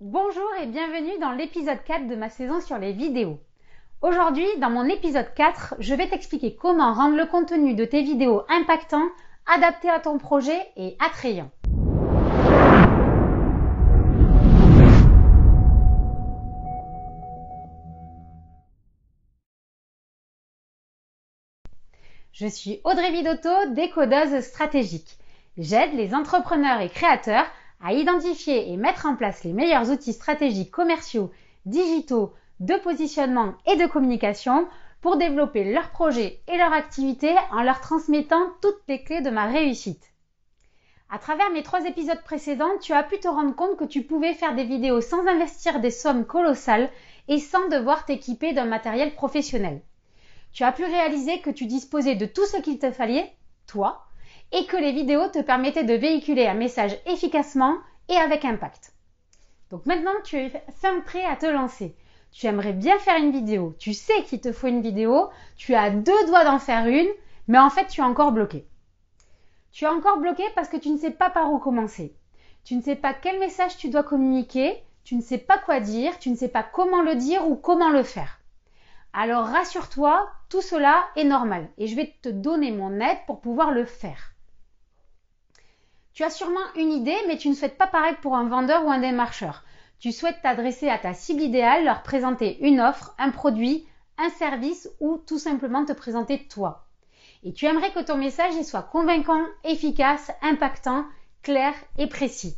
Bonjour et bienvenue dans l'épisode 4 de ma saison sur les vidéos. Aujourd'hui, dans mon épisode 4, je vais t'expliquer comment rendre le contenu de tes vidéos impactant, adapté à ton projet et attrayant. Je suis Audrey Vidotto, décodeuse stratégique. J'aide les entrepreneurs et créateurs à identifier et mettre en place les meilleurs outils stratégiques commerciaux, digitaux, de positionnement et de communication pour développer leurs projets et leurs activités en leur transmettant toutes les clés de ma réussite. À travers mes 3 épisodes précédents, tu as pu te rendre compte que tu pouvais faire des vidéos sans investir des sommes colossales et sans devoir t'équiper d'un matériel professionnel. Tu as pu réaliser que tu disposais de tout ce qu'il te fallait, toi, et que les vidéos te permettaient de véhiculer un message efficacement et avec impact. Donc maintenant, tu es fin prêt à te lancer. Tu aimerais bien faire une vidéo, tu sais qu'il te faut une vidéo, tu as 2 doigts d'en faire une, mais en fait, tu es encore bloqué. Tu es encore bloqué parce que tu ne sais pas par où commencer. Tu ne sais pas quel message tu dois communiquer, tu ne sais pas quoi dire, tu ne sais pas comment le dire ou comment le faire. Alors rassure-toi, tout cela est normal et je vais te donner mon aide pour pouvoir le faire. Tu as sûrement une idée, mais tu ne souhaites pas paraître pour un vendeur ou un démarcheur. Tu souhaites t'adresser à ta cible idéale, leur présenter une offre, un produit, un service ou tout simplement te présenter toi. Et tu aimerais que ton message soit convaincant, efficace, impactant, clair et précis.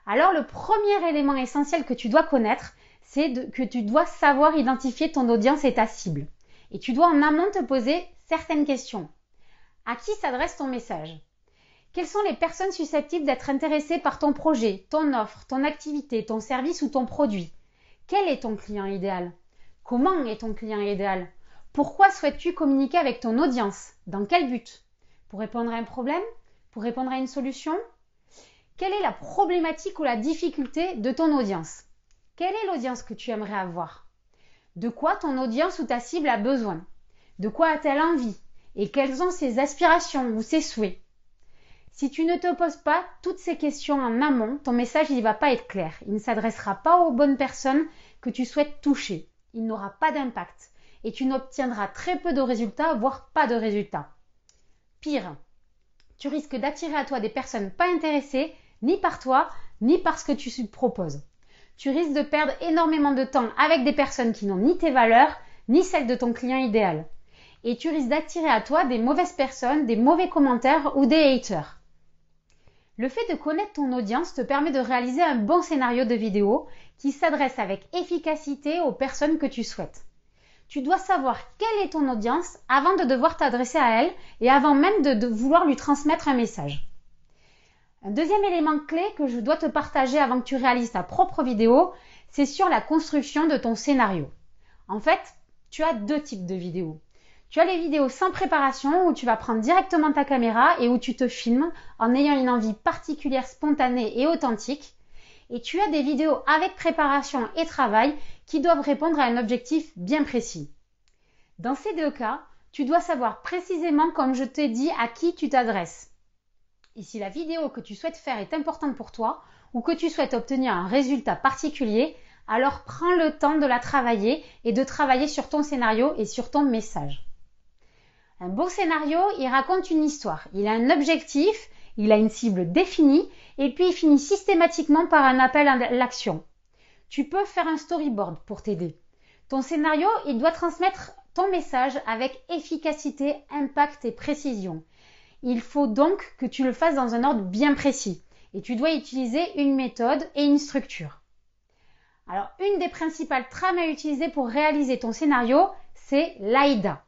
Alors le premier élément essentiel que tu dois connaître, c'est que tu dois savoir identifier ton audience et ta cible. Et tu dois en amont te poser certaines questions. À qui s'adresse ton message ? Quelles sont les personnes susceptibles d'être intéressées par ton projet, ton offre, ton activité, ton service ou ton produit ? Quel est ton client idéal ? Comment est ton client idéal ? Pourquoi souhaites-tu communiquer avec ton audience ? Dans quel but ? Pour répondre à un problème ? Pour répondre à une solution ? Quelle est la problématique ou la difficulté de ton audience ? Quelle est l'audience que tu aimerais avoir ? De quoi ton audience ou ta cible a besoin ? De quoi a-t-elle envie ? Et quelles sont ses aspirations ou ses souhaits ? Si tu ne te poses pas toutes ces questions en amont, ton message ne va pas être clair. Il ne s'adressera pas aux bonnes personnes que tu souhaites toucher. Il n'aura pas d'impact. Et tu n'obtiendras très peu de résultats, voire pas de résultats. Pire, tu risques d'attirer à toi des personnes pas intéressées, ni par toi, ni par ce que tu proposes. Tu risques de perdre énormément de temps avec des personnes qui n'ont ni tes valeurs, ni celles de ton client idéal. Et tu risques d'attirer à toi des mauvaises personnes, des mauvais commentaires ou des haters. Le fait de connaître ton audience te permet de réaliser un bon scénario de vidéo qui s'adresse avec efficacité aux personnes que tu souhaites. Tu dois savoir quelle est ton audience avant de devoir t'adresser à elle et avant même de vouloir lui transmettre un message. Un deuxième élément clé que je dois te partager avant que tu réalises ta propre vidéo, c'est sur la construction de ton scénario. En fait, tu as 2 types de vidéos. Tu as les vidéos sans préparation où tu vas prendre directement ta caméra et où tu te filmes en ayant une envie particulière, spontanée et authentique. Et tu as des vidéos avec préparation et travail qui doivent répondre à un objectif bien précis. Dans ces 2 cas, tu dois savoir précisément, comme je t'ai dit, à qui tu t'adresses. Et si la vidéo que tu souhaites faire est importante pour toi ou que tu souhaites obtenir un résultat particulier, alors prends le temps de la travailler et de travailler sur ton scénario et sur ton message. Un beau scénario, il raconte une histoire, il a un objectif, il a une cible définie et puis il finit systématiquement par un appel à l'action. Tu peux faire un storyboard pour t'aider. Ton scénario, il doit transmettre ton message avec efficacité, impact et précision. Il faut donc que tu le fasses dans un ordre bien précis et tu dois utiliser une méthode et une structure. Alors, une des principales trames à utiliser pour réaliser ton scénario, c'est l'AIDA.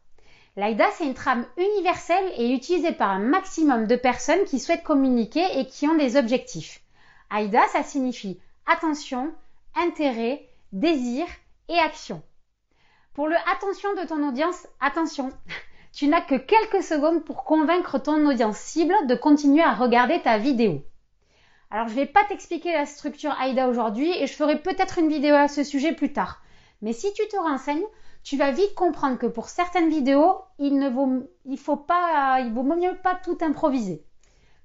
L'AIDA, c'est une trame universelle et utilisée par un maximum de personnes qui souhaitent communiquer et qui ont des objectifs. AIDA, ça signifie attention, intérêt, désir et action. Pour le attention de ton audience, attention, tu n'as que quelques secondes pour convaincre ton audience cible de continuer à regarder ta vidéo. Alors, je ne vais pas t'expliquer la structure AIDA aujourd'hui et je ferai peut-être une vidéo à ce sujet plus tard. Mais si tu te renseignes, tu vas vite comprendre que pour certaines vidéos, il vaut mieux pas tout improviser.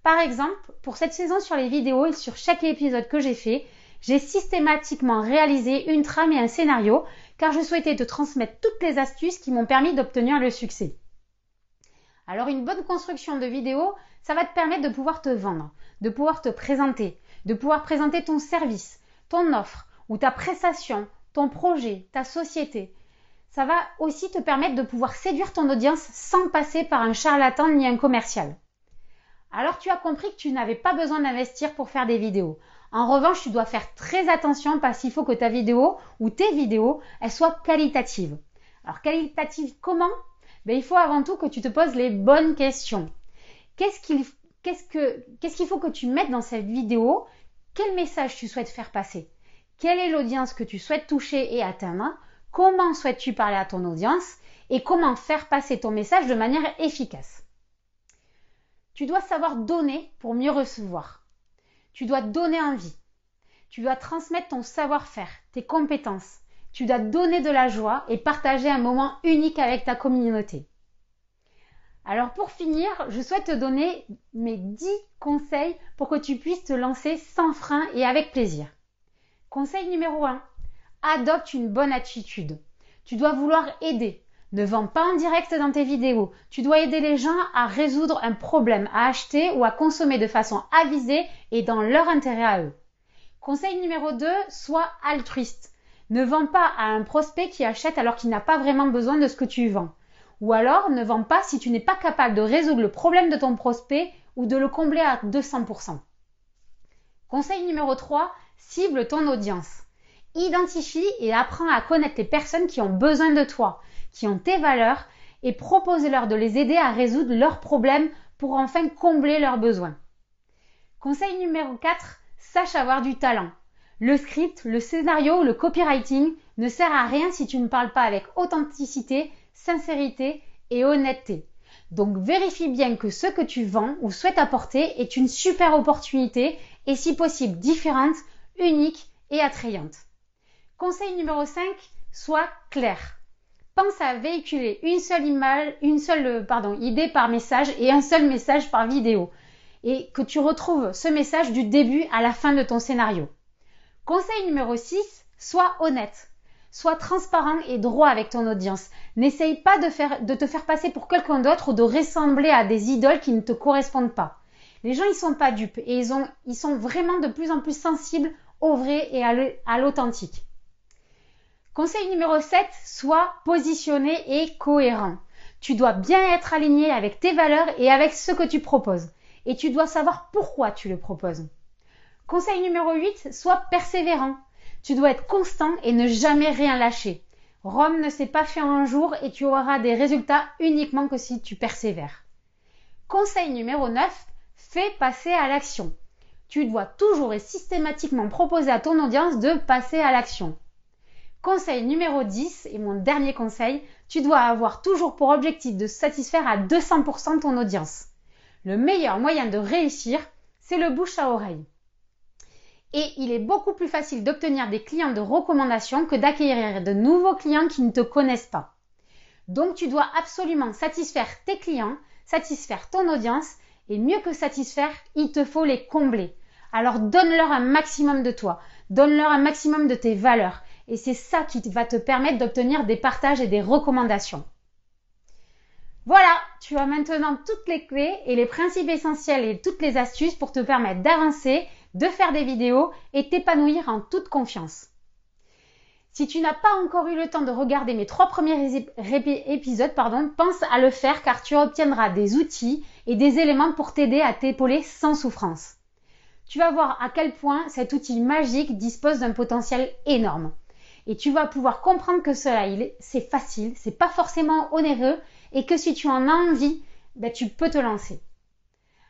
Par exemple, pour cette saison sur les vidéos et sur chaque épisode que j'ai fait, j'ai systématiquement réalisé une trame et un scénario car je souhaitais te transmettre toutes les astuces qui m'ont permis d'obtenir le succès. Alors une bonne construction de vidéo, ça va te permettre de pouvoir te vendre, de pouvoir te présenter, de pouvoir présenter ton service, ton offre ou ta prestation, ton projet, ta société. Ça va aussi te permettre de pouvoir séduire ton audience sans passer par un charlatan ni un commercial. Alors tu as compris que tu n'avais pas besoin d'investir pour faire des vidéos. En revanche, tu dois faire très attention parce qu'il faut que ta vidéo ou tes vidéos, elles soient qualitatives. Alors qualitatives comment ? Il faut avant tout que tu te poses les bonnes questions. Qu'est-ce qu'il faut que tu mettes dans cette vidéo ? Quel message tu souhaites faire passer ? Quelle est l'audience que tu souhaites toucher et atteindre ? Comment souhaites-tu parler à ton audience ? Et comment faire passer ton message de manière efficace ? Tu dois savoir donner pour mieux recevoir. Tu dois donner envie. Tu dois transmettre ton savoir-faire, tes compétences. Tu dois donner de la joie et partager un moment unique avec ta communauté. Alors pour finir, je souhaite te donner mes 10 conseils pour que tu puisses te lancer sans frein et avec plaisir. Conseil numéro 1. Adopte une bonne attitude. Tu dois vouloir aider. Ne vends pas en direct dans tes vidéos. Tu dois aider les gens à résoudre un problème, à acheter ou à consommer de façon avisée et dans leur intérêt à eux. Conseil numéro 2, sois altruiste. Ne vends pas à un prospect qui achète alors qu'il n'a pas vraiment besoin de ce que tu vends. Ou alors, ne vends pas si tu n'es pas capable de résoudre le problème de ton prospect ou de le combler à 200%. Conseil numéro 3, cible ton audience. Identifie et apprends à connaître les personnes qui ont besoin de toi, qui ont tes valeurs et propose-leur de les aider à résoudre leurs problèmes pour enfin combler leurs besoins. Conseil numéro 4, sache avoir du talent. Le script, le scénario, le copywriting ne sert à rien si tu ne parles pas avec authenticité, sincérité et honnêteté. Donc vérifie bien que ce que tu vends ou souhaites apporter est une super opportunité et si possible différente, unique et attrayante. Conseil numéro 5, sois clair. Pense à véhiculer une seule idée par message et un seul message par vidéo et que tu retrouves ce message du début à la fin de ton scénario. Conseil numéro 6, sois honnête. Sois transparent et droit avec ton audience. N'essaye pas de te faire passer pour quelqu'un d'autre ou de ressembler à des idoles qui ne te correspondent pas. Les gens, ils sont pas dupes et ils sont vraiment de plus en plus sensibles au vrai et à l'authentique. Conseil numéro 7, sois positionné et cohérent. Tu dois bien être aligné avec tes valeurs et avec ce que tu proposes. Et tu dois savoir pourquoi tu le proposes. Conseil numéro 8, sois persévérant. Tu dois être constant et ne jamais rien lâcher. Rome ne s'est pas fait en un jour et tu auras des résultats uniquement que si tu persévères. Conseil numéro 9, fais passer à l'action. Tu dois toujours et systématiquement proposer à ton audience de passer à l'action. Conseil numéro 10 et mon dernier conseil, tu dois avoir toujours pour objectif de satisfaire à 200% ton audience. Le meilleur moyen de réussir, c'est le bouche à oreille. Et il est beaucoup plus facile d'obtenir des clients de recommandation que d'acquérir de nouveaux clients qui ne te connaissent pas. Donc tu dois absolument satisfaire tes clients, satisfaire ton audience et mieux que satisfaire, il te faut les combler. Alors donne-leur un maximum de toi, donne-leur un maximum de tes valeurs et c'est ça qui va te permettre d'obtenir des partages et des recommandations. Voilà, tu as maintenant toutes les clés et les principes essentiels et toutes les astuces pour te permettre d'avancer, de faire des vidéos et t'épanouir en toute confiance. Si tu n'as pas encore eu le temps de regarder mes 3 premiers épisodes, pense à le faire car tu obtiendras des outils et des éléments pour t'aider à t'épauler sans souffrance. Tu vas voir à quel point cet outil magique dispose d'un potentiel énorme. Et tu vas pouvoir comprendre que c'est facile, c'est pas forcément onéreux et que si tu en as envie, tu peux te lancer.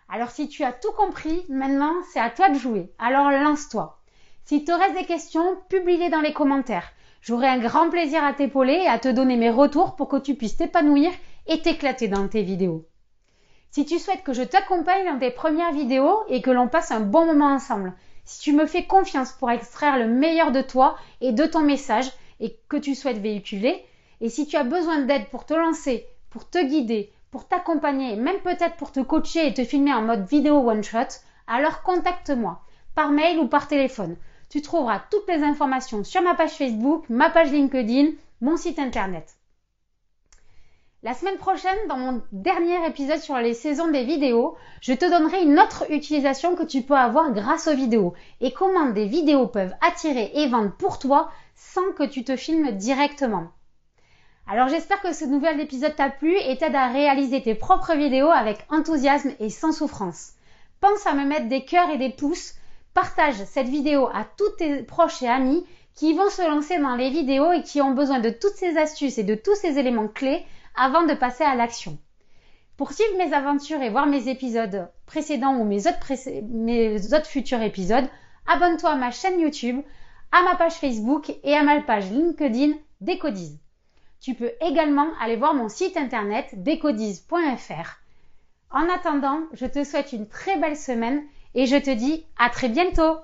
Alors si tu as tout compris, maintenant c'est à toi de jouer. Alors lance-toi. Si tu restes des questions, publie-les dans les commentaires. J'aurai un grand plaisir à t'épauler et à te donner mes retours pour que tu puisses t'épanouir et t'éclater dans tes vidéos. Si tu souhaites que je t'accompagne dans tes premières vidéos et que l'on passe un bon moment ensemble, si tu me fais confiance pour extraire le meilleur de toi et de ton message et que tu souhaites véhiculer, Et si tu as besoin d'aide pour te lancer, pour te guider, pour t'accompagner, même peut-être pour te coacher et te filmer en mode vidéo one-shot, alors contacte-moi par mail ou par téléphone. Tu trouveras toutes les informations sur ma page Facebook, ma page LinkedIn, mon site internet. La semaine prochaine, dans mon dernier épisode sur les saisons des vidéos, je te donnerai une autre utilisation que tu peux avoir grâce aux vidéos et comment des vidéos peuvent attirer et vendre pour toi sans que tu te filmes directement. Alors j'espère que ce nouvel épisode t'a plu et t'aide à réaliser tes propres vidéos avec enthousiasme et sans souffrance. Pense à me mettre des cœurs et des pouces. Partage cette vidéo à tous tes proches et amis qui vont se lancer dans les vidéos et qui ont besoin de toutes ces astuces et de tous ces éléments clés avant de passer à l'action. Pour suivre mes aventures et voir mes épisodes précédents ou mes autres futurs épisodes, abonne-toi à ma chaîne YouTube, à ma page Facebook et à ma page LinkedIn Decodiz. Tu peux également aller voir mon site internet decodiz.fr. En attendant, je te souhaite une très belle semaine et je te dis à très bientôt!